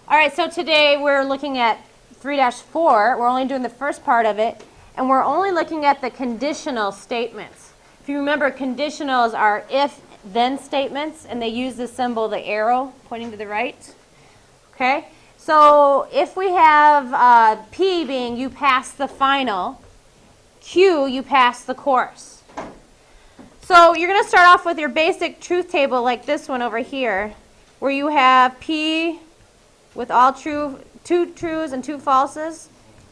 All right, so today we're looking at 3-4. We're only doing the first part of it, and we're only looking at the conditional statements. If you remember, conditionals are if-then statements, and they use the symbol, the arrow, pointing to the right. Okay? So if we have P being you pass the final, Q, you pass the course. So you're going to start off with your basic truth table like this one over here, where you have P with all two trues and 2 falses,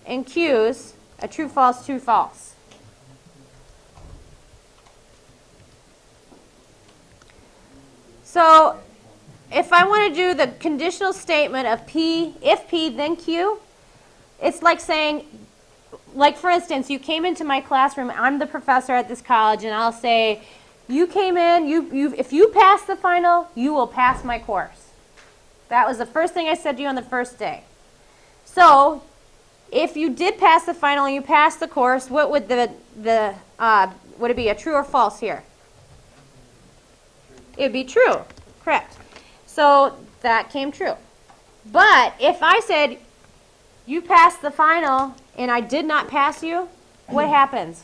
and Q's, a true, false, true, false. So if I want to do the conditional statement of P, if P, then Q, it's like saying, like for instance, you came into my classroom, I'm the professor at this college, and I'll say, you came in, if you pass the final, you will pass my course. That was the first thing I said to you on the first day. So, if you did pass the final and you passed the course, what would would it be, a true or false here? It would be true, correct. So, that came true. But, if I said, you passed the final and I did not pass you, what happens?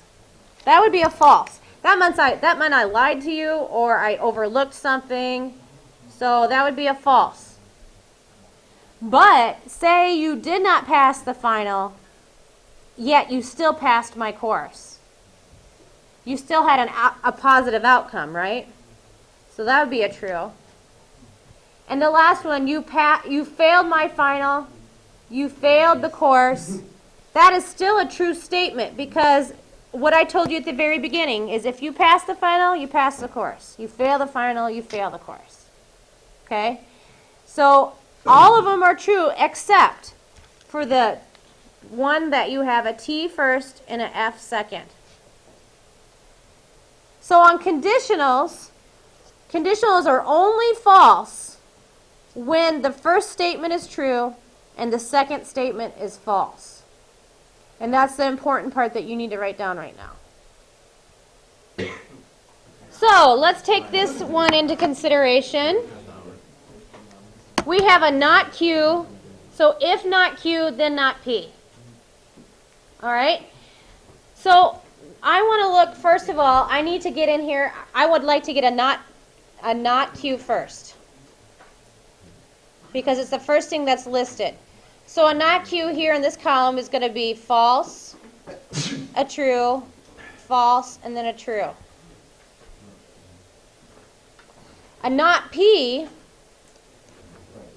That would be a false. That meant I lied to you or I overlooked something. So, that would be a false. But say you did not pass the final, yet you still passed my course. You still had a positive outcome, right? So that would be a true. And the last one, you failed my final, you failed the course. That is still a true statement because what I told you at the very beginning is if you pass the final, you pass the course. You fail the final, you fail the course. Okay? So all of them are true except for the one that you have a T first and an F second. So on conditionals are only false when the first statement is true and the second statement is false. And that's the important part that you need to write down right now. So let's take this one into consideration. We have a not Q, so if not Q, then not P. All right? So I want to look, first of all, I need to get in here, I would like to get a not Q first. Because it's the first thing that's listed. So a not Q here in this column is going to be false, a true, false, and then a true. A not P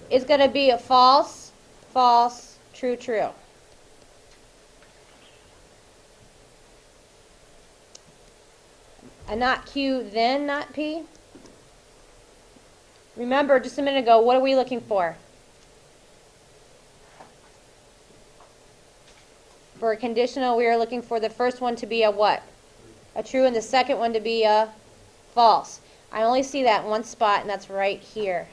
is going to be a false, false, true, true. A not Q, then not P. Remember, just a minute ago, what are we looking for? For a conditional, we are looking for the first one to be a what? A true, and the second one to be a false. I only see that in one spot, and that's right here.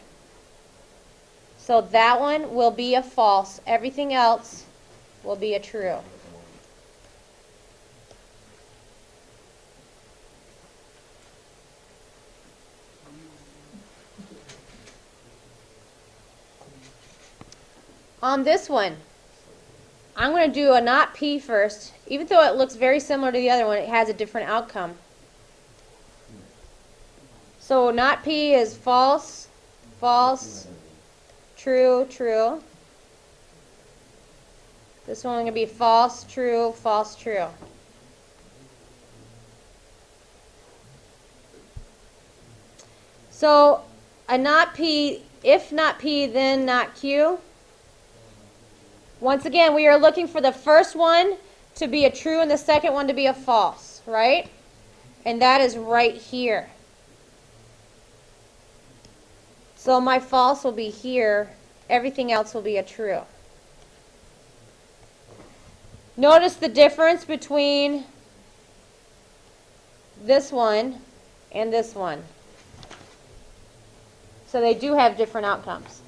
So that one will be a false. Everything else will be a true. On this one, I'm going to do a not P first. Even though it looks very similar to the other one, it has a different outcome. So not P is false, false, true, true. This one going to be false, true, false, true. So a not P, if not P, then not Q. Once again, we are looking for the first one to be a true and the second one to be a false, right? And that is right here. So my false will be here. Everything else will be a true. Notice the difference between this one and this one. So they do have different outcomes.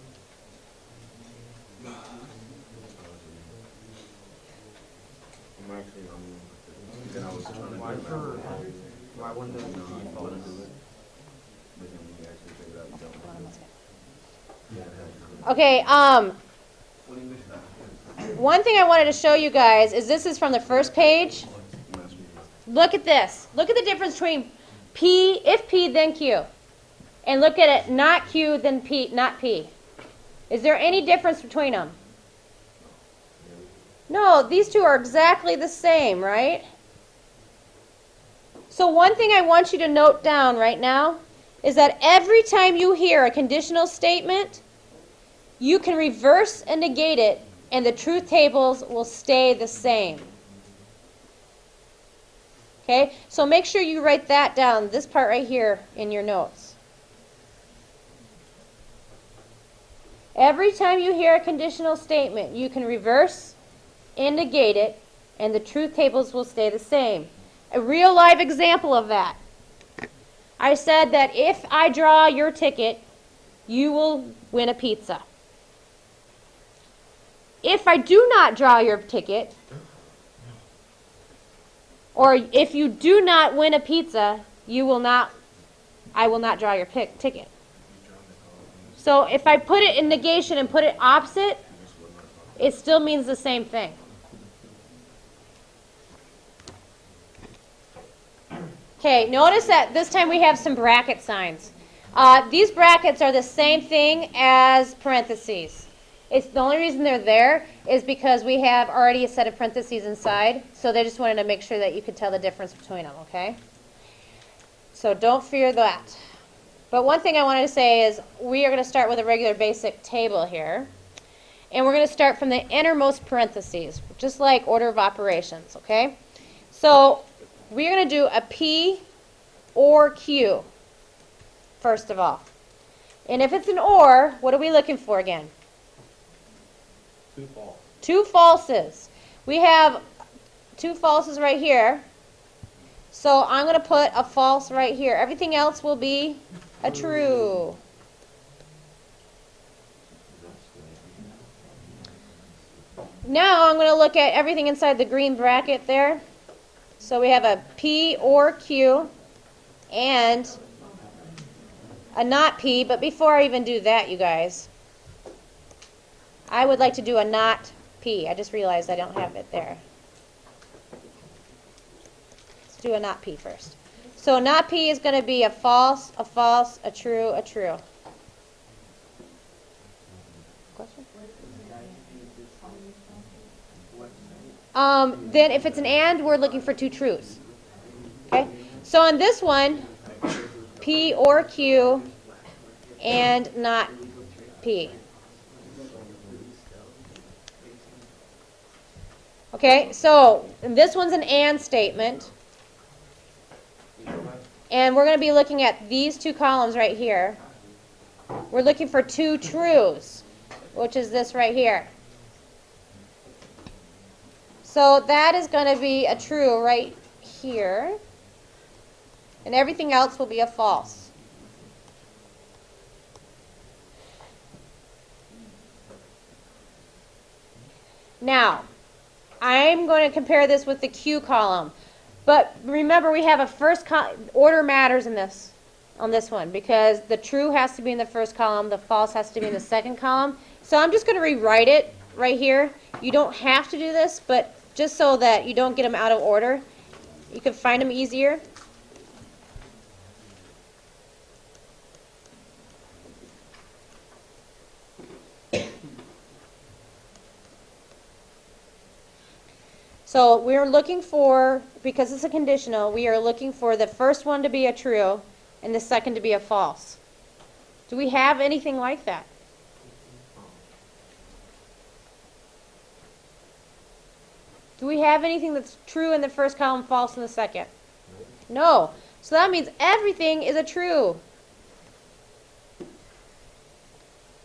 Okay, one thing I wanted to show you guys is this is from the first page. Look at this. Look at the difference between P, if P, then Q. And look at it, not Q, then P, not P. Is there any difference between them? No, these two are exactly the same, right? So one thing I want you to note down right now is that every time you hear a conditional statement, you can reverse and negate it, and the truth tables will stay the same. Okay, so make sure you write that down, this part right here, in your notes. Every time you hear a conditional statement, you can reverse and negate it, and the truth tables will stay the same. A real live example of that. I said that if I draw your ticket, you will win a pizza. If I do not draw your ticket, or if you do not win a pizza, I will not draw your ticket. So if I put it in negation and put it opposite, it still means the same thing. Okay, notice that this time we have some bracket signs. These brackets are the same thing as parentheses. It's the only reason they're there is because we have already a set of parentheses inside, so they just wanted to make sure that you could tell the difference between them, okay? So don't fear that. But one thing I wanted to say is we are going to start with a regular basic table here, and we're going to start from the innermost parentheses, just like order of operations, okay? So we're going to do a P or Q, first of all. And if it's an or, what are we looking for again? Two false. Two falses. We have two falses right here. So I'm going to put a false right here. Everything else will be a true. Now I'm going to look at everything inside the green bracket there. So we have a P or Q and a not P. But before I even do that, you guys, I would like to do a not P. I just realized I don't have it there. Let's do a not P first. So not P is going to be a false, a true, a true. Question? Then if it's an and, we're looking for two truths. Okay? So on this one, P or Q and not P. Okay, so this one's an and statement. And we're going to be looking at these two columns right here. We're looking for two truths, which is this right here. So that is going to be a true right here. And everything else will be a false. Now, I'm going to compare this with the Q column. But remember, we have a first order matters in this, on this one, because the true has to be in the first column, the false has to be in the second column. So I'm just going to rewrite it right here. You don't have to do this, but just so that you don't get them out of order, you can find them easier. So we're looking for, because it's a conditional, we are looking for the first one to be a true and the second to be a false. Do we have anything like that? Do we have anything that's true in the first column, false in the second? No. So that means everything is a true.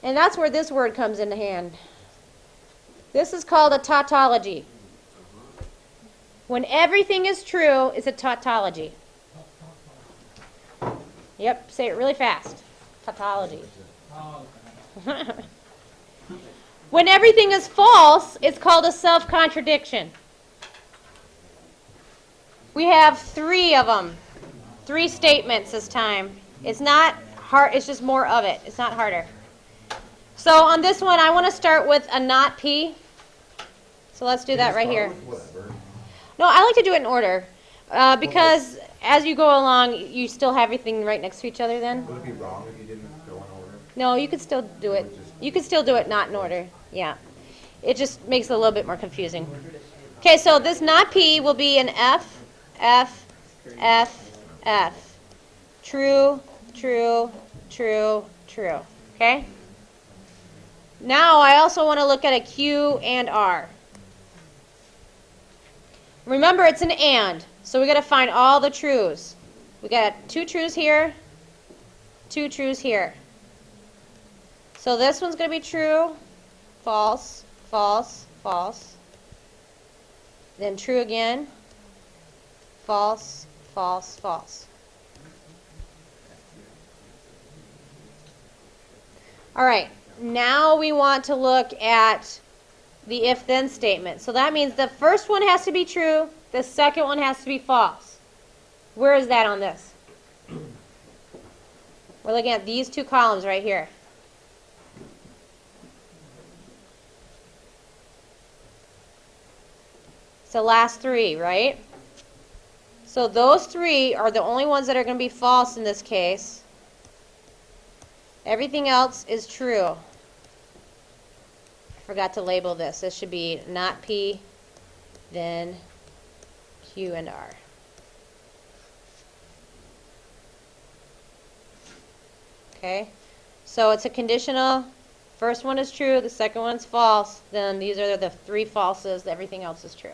And that's where this word comes into hand. This is called a tautology. When everything is true, it's a tautology. Yep, say it really fast. Tautology. When everything is false, it's called a self-contradiction. We have 3 of them. 3 statements this time. It's not hard, it's just more of it. It's not harder. So on this one, I want to start with a not P. So let's do that right here. Whatever. No, I like to do it in order, because as you go along, you still have everything right next to each other then. Would it be wrong if you didn't go in order? No, you could still do it. You could still do it not in order. Yeah. It just makes it a little bit more confusing. Okay, so this not P will be an F, F, F, F. True, true, true, true. Okay? Now I also want to look at a Q and R. Remember, it's an and, so we got to find all the trues. We got 2 trues here, 2 trues here. So this one's going to be true, false, false, false. Then true again, false, false, false. All right, now we want to look at the if-then statement. So that means the first one has to be true, the second one has to be false. Where is that on this? We're looking at these 2 columns right here. It's the last 3, right? So those 3 are the only ones that are going to be false in this case. Everything else is true. I forgot to label this. This should be not P, then Q and R. Okay? So it's a conditional. First one is true, the second one's false. Then these are the 3 falses. Everything else is true.